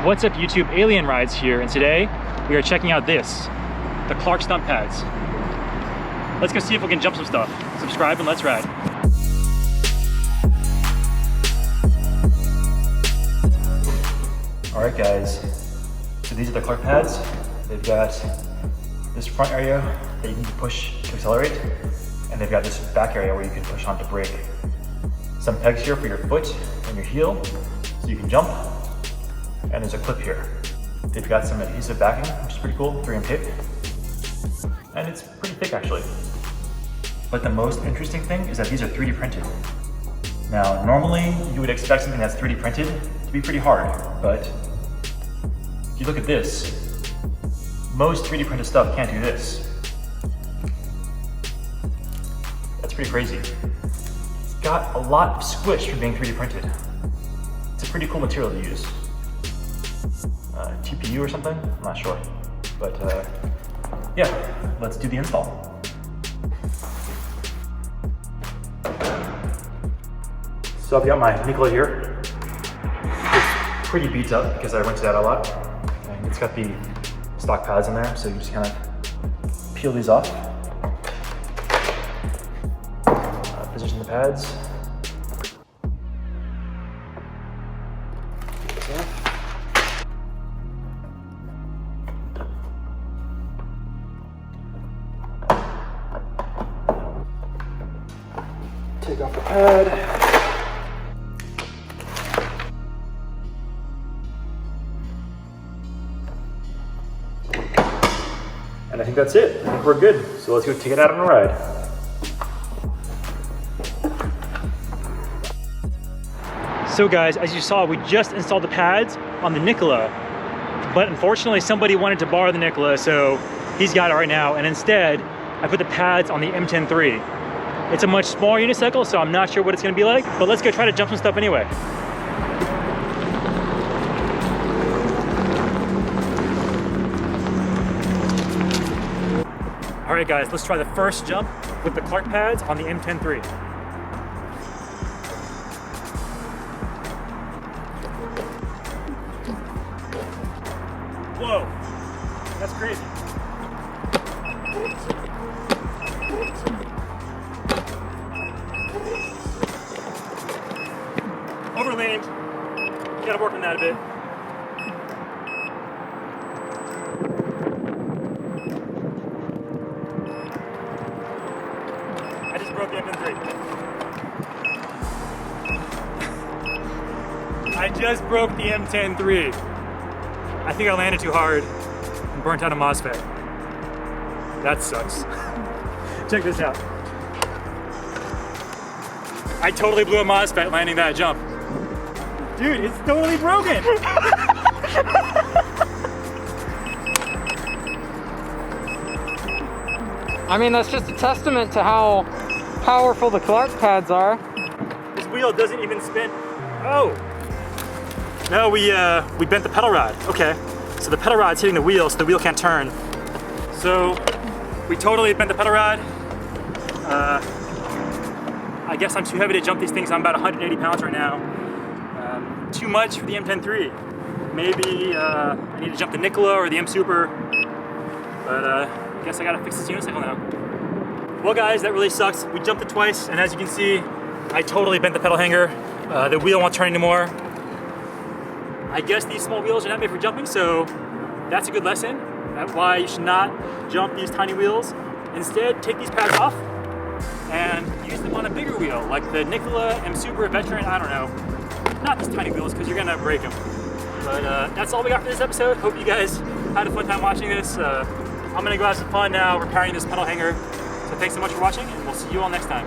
What's up YouTube, Alien Rides here, and today we are checking out this, the Clark Stunt pads. Let's go see if we can jump some stuff. Subscribe and let's ride. Alright guys, so these are the Clark pads. They've got this front area that you can push to accelerate, and they've got this back area where you can push on to brake. Some pegs here for your foot and your heel, so you can jump. And there's a clip here. They've got some adhesive backing, which is pretty cool, 3M tape. And it's pretty thick actually. But the most interesting thing is that these are 3D printed. Now, normally you would expect something that's 3D printed to be pretty hard, but if you look at this, most 3D printed stuff can't do this. That's pretty crazy. It's got a lot of squish for being 3D printed. It's a pretty cool material to use. TPU or something? I'm not sure. But yeah, let's do the install. So I've got my Nikola here. It's pretty beat up because I rented out a lot. And it's got the stock pads in there, so you just kind of peel these off. Position the pads. Take off the pad. And I think that's it. I think we're good. So let's go take it out on a ride. So guys, as you saw, we just installed the pads on the Nikola, but unfortunately somebody wanted to borrow the Nikola, so he's got it right now. And instead, I put the pads on the M10 III. It's a much smaller unicycle, so I'm not sure what it's gonna be like, but let's go try to jump some stuff anyway. All right guys, let's try the first jump with the Clark pads on the M10 III. Whoa, that's crazy. Overleaned. Gotta work on that a bit. I just broke the M10 III. I just broke the M10 III. I think I landed too hard and burnt out a MOSFET. That sucks. Check this out. I totally blew a MOSFET landing that jump. Dude, it's totally broken! I mean, that's just a testament to how powerful the Clark pads are. This wheel doesn't even spin. Oh! No, we bent the pedal rod. Okay. So the pedal rod's hitting the wheel, so the wheel can't turn. So we totally bent the pedal rod. I guess I'm too heavy to jump these things. I'm about 180 pounds right now. Too much for the M10 III. Maybe I need to jump the Nikola or the M Super, but I guess I gotta fix this unicycle now. Well guys, that really sucks. We jumped it twice, and as you can see, I totally bent the pedal hanger. The wheel won't turn anymore. I guess these small wheels are not made for jumping, so that's a good lesson. That's why you should not jump these tiny wheels. Instead, take these pads off and use them on a bigger wheel, like the Nikola, M Super, Veteran, I don't know. Not these tiny wheels, because you're gonna break them. But that's all we got for this episode. Hope you guys had a fun time watching this. I'm gonna go have some fun now repairing this pedal hanger. So thanks so much for watching, and we'll see you all next time.